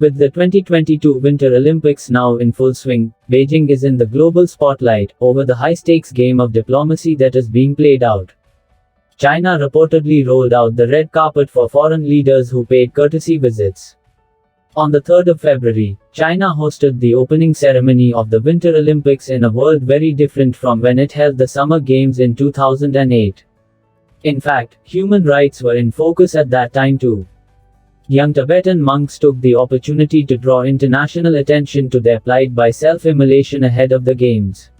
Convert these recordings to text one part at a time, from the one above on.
With the 2022 Winter Olympics now in full swing, Beijing is in the global spotlight over the high-stakes game of diplomacy that is being played out. China reportedly rolled out the red carpet for foreign leaders who paid courtesy visits. On the 3rd of February, China hosted the opening ceremony of the Winter Olympics in a world very different from when it held the Summer Games in 2008. In fact, human rights were in focus at that time too. Young Tibetan monks took the opportunity to draw international attention to their plight by self-immolation ahead of the Games.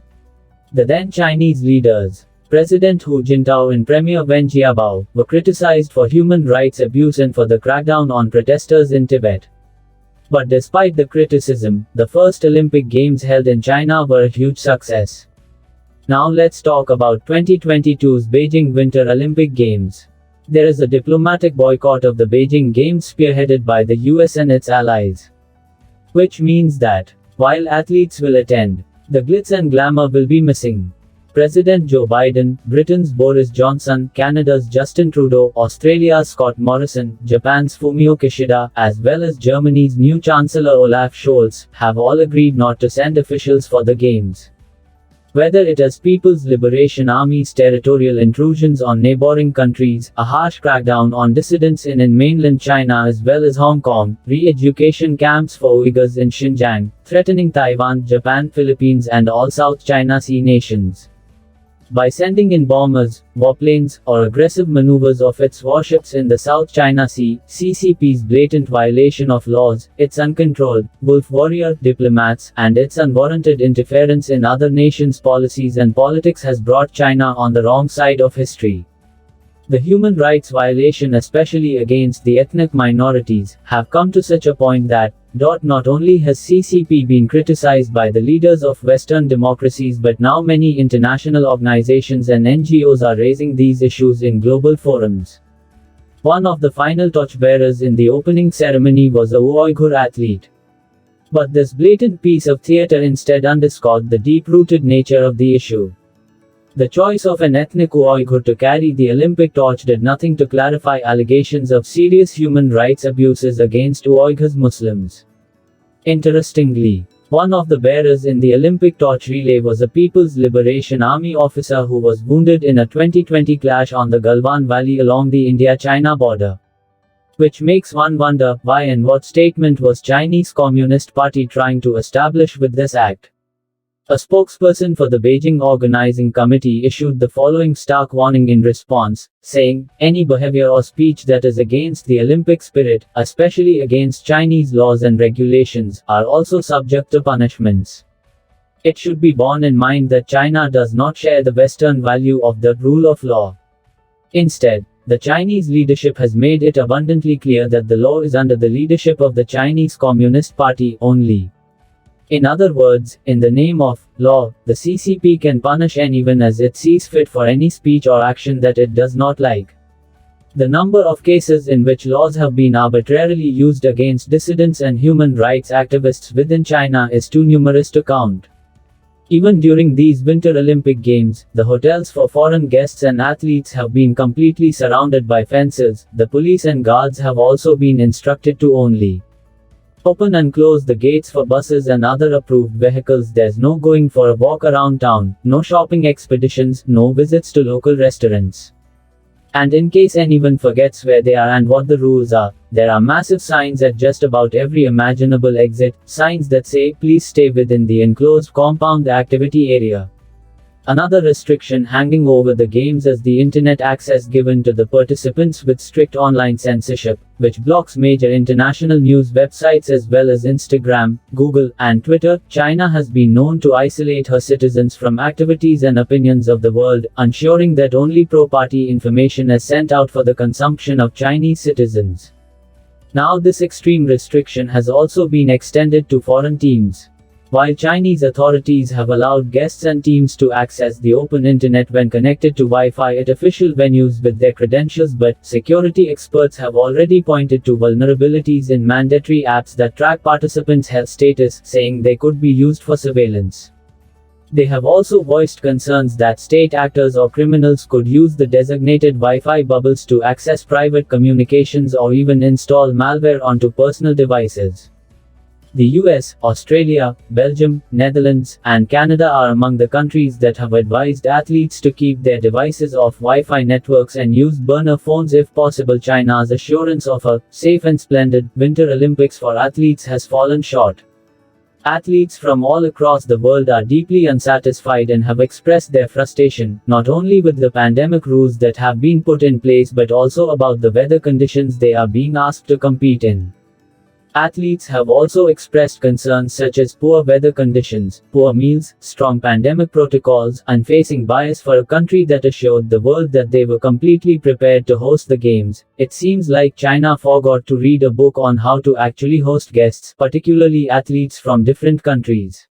The then Chinese leaders, President Jintao and Premier Wen Jiabao, were criticized for human rights abuse and for the crackdown on protesters in Tibet. But despite the criticism, the first Olympic Games held in China were a huge success. Now let's talk about 2022's Beijing Winter Olympic Games. There is a diplomatic boycott of the Beijing Games spearheaded by the US and its allies. Which means that, while athletes will attend, the glitz and glamour will be missing. President Joe Biden, Britain's Boris Johnson, Canada's Justin Trudeau, Australia's Scott Morrison, Japan's Fumio Kishida, as well as Germany's new Chancellor Olaf Scholz, have all agreed not to send officials for the Games. Whether it is People's Liberation Army's territorial intrusions on neighboring countries, a harsh crackdown on dissidents in mainland China as well as Hong Kong, re-education camps for Uyghurs in Xinjiang, threatening Taiwan, Japan, Philippines and all South China Sea nations. By sending in bombers, warplanes, or aggressive maneuvers of its warships in the South China Sea, CCP's blatant violation of laws, its uncontrolled, wolf warrior diplomats, and its unwarranted interference in other nations' policies and politics has brought China on the wrong side of history. The human rights violation, especially against the ethnic minorities, have come to such a point that, not only has CCP been criticized by the leaders of Western democracies but now many international organizations and NGOs are raising these issues in global forums. One of the final torchbearers in the opening ceremony was a Uyghur athlete. But this blatant piece of theater instead underscored the deep-rooted nature of the issue. The choice of an ethnic Uyghur to carry the Olympic torch did nothing to clarify allegations of serious human rights abuses against Uyghur Muslims. Interestingly, one of the bearers in the Olympic torch relay was a People's Liberation Army officer who was wounded in a 2020 clash on the Galwan Valley along the India-China border. Which makes one wonder, why and what statement was Chinese Communist Party trying to establish with this act? A spokesperson for the Beijing Organizing Committee issued the following stark warning in response, saying, "Any behavior or speech that is against the Olympic spirit, especially against Chinese laws and regulations, are also subject to punishments." It should be borne in mind that China does not share the Western value of the rule of law. Instead, the Chinese leadership has made it abundantly clear that the law is under the leadership of the Chinese Communist Party only. In other words, in the name of law, the CCP can punish anyone as it sees fit for any speech or action that it does not like. The number of cases in which laws have been arbitrarily used against dissidents and human rights activists within China is too numerous to count. Even during these Winter Olympic Games, the hotels for foreign guests and athletes have been completely surrounded by fences. The police and guards have also been instructed to only open and close the gates for buses and other approved vehicles. There's no going for a walk around town, no shopping expeditions, no visits to local restaurants. And in case anyone forgets where they are and what the rules are, there are massive signs at just about every imaginable exit, signs that say, "Please stay within the enclosed compound activity area." Another restriction hanging over the games is the internet access given to the participants with strict online censorship, which blocks major international news websites as well as Instagram, Google, and Twitter. China has been known to isolate her citizens from activities and opinions of the world, ensuring that only pro-party information is sent out for the consumption of Chinese citizens. Now this extreme restriction has also been extended to foreign teams. While Chinese authorities have allowed guests and teams to access the open internet when connected to Wi-Fi at official venues with their credentials, but security experts have already pointed to vulnerabilities in mandatory apps that track participants' health status, saying they could be used for surveillance. They have also voiced concerns that state actors or criminals could use the designated Wi-Fi bubbles to access private communications or even install malware onto personal devices. The US, Australia, Belgium, Netherlands, and Canada are among the countries that have advised athletes to keep their devices off Wi-Fi networks and use burner phones if possible. China's assurance of a safe and splendid Winter Olympics for athletes has fallen short. Athletes from all across the world are deeply unsatisfied and have expressed their frustration, not only with the pandemic rules that have been put in place but also about the weather conditions they are being asked to compete in. Athletes have also expressed concerns such as poor weather conditions, poor meals, strong pandemic protocols, and facing bias for a country that assured the world that they were completely prepared to host the games. It seems like China forgot to read a book on how to actually host guests, particularly athletes from different countries.